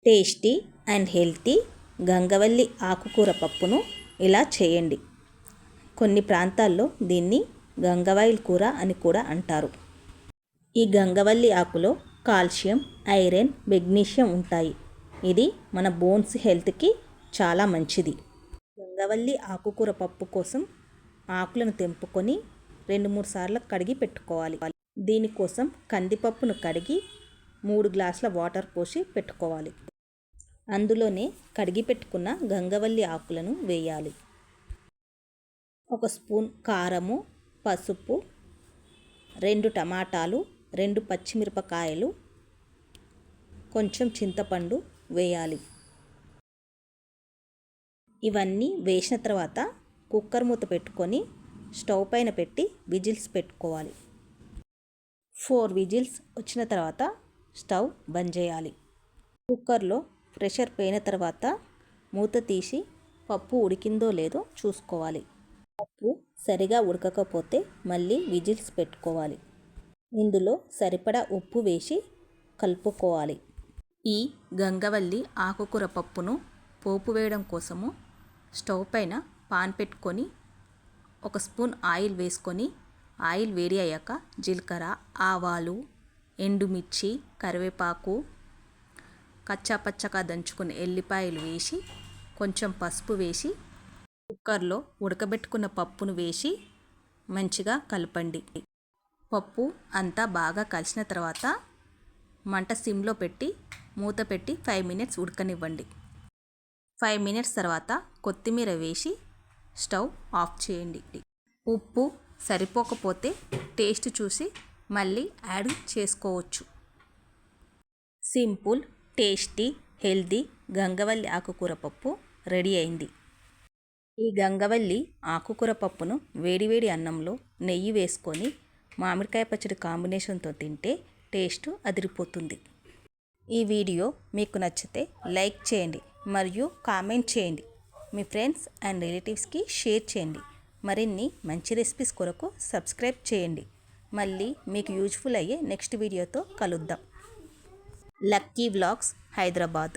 Tasty and healthy గంగవల్లి ఆకుకూర పప్పును ఇలా చేయండి. కొన్ని ప్రాంతాల్లో దీన్ని గంగవాయిల్ కూర అని కూడా అంటారు. ఈ గంగవల్లి ఆకులో కాల్షియం, ఐరన్, మెగ్నీషియం ఉంటాయి. ఇది మన బోన్స్ హెల్త్కి చాలా మంచిది. గంగవల్లి ఆకుకూర పప్పు కోసం ఆకులను తెంపుకొని 2-3 సార్లు కడిగి పెట్టుకోవాలి. దీనికోసం కందిపప్పును కడిగి 3 గ్లాసుల వాటర్ పోసి పెట్టుకోవాలి. అందులోనే కడిగి పెట్టుకున్న గంగవల్లి ఆకులను వేయాలి. 1 స్పూన్ కారము, పసుపు, 2 టమాటాలు, 2 పచ్చిమిరపకాయలు, కొంచెం చింతపండు వేయాలి. ఇవన్నీ వేసిన తర్వాత కుక్కర్ మూత పెట్టుకొని స్టవ్ పైన పెట్టి విజిల్స్ పెట్టుకోవాలి. 4 విజిల్స్ వచ్చిన తర్వాత స్టవ్ బంద్ చేయాలి. కుక్కర్లో ప్రెషర్ పోయిన తర్వాత మూత తీసి పప్పు ఉడికిందో లేదో చూసుకోవాలి. పప్పు సరిగా ఉడకకపోతే మళ్ళీ విజిల్స్ పెట్టుకోవాలి. ఇందులో సరిపడా ఉప్పు వేసి కలుపుకోవాలి. ఈ గంగవల్లి ఆకుకూర పప్పును పోపు వేయడం కోసము స్టవ్ పైన పాన్ పెట్టుకొని 1 స్పూన్ ఆయిల్ వేసుకొని ఆయిల్ వేడి అయ్యాక జీలకర్ర, ఆవాలు, ఎండుమిర్చి, కరివేపాకు, కచ్చాపచ్చగా దంచుకున్న ఎల్లిపాయలు వేసి కొంచెం పసుపు వేసి కుక్కర్లో ఉడకబెట్టుకున్న పప్పును వేసి మంచిగా కలపండి. పప్పు అంతా బాగా కలిసిన తర్వాత మంట సిమ్లో పెట్టి మూత పెట్టి 5 మినిట్స్ ఉడకనివ్వండి. 5 మినిట్స్ తర్వాత కొత్తిమీర వేసి స్టవ్ ఆఫ్ చేయండి. ఉప్పు సరిపోకపోతే టేస్ట్ చూసి మళ్ళీ యాడ్ చేసుకోవచ్చు. సింపుల్, టేస్టీ, హెల్తీ గంగవల్లి ఆకుకూర పప్పు రెడీ అయింది. ఈ గంగవల్లి ఆకుకూర పప్పును వేడివేడి అన్నంలో నెయ్యి వేసుకొని మామిడికాయ పచ్చడి కాంబినేషన్తో తింటే టేస్ట్ అదిరిపోతుంది. ఈ వీడియో మీకు నచ్చితే లైక్ చేయండి మరియు కామెంట్ చేయండి. మీ ఫ్రెండ్స్ అండ్ రిలేటివ్స్కి షేర్ చేయండి. మరిన్ని మంచి రెసిపీస్ కొరకు సబ్స్క్రైబ్ చేయండి. మళ్ళీ మీకు యూజ్ఫుల్ అయ్యే నెక్స్ట్ వీడియోతో కలుద్దాం. Lucky vlogs, Hyderabad.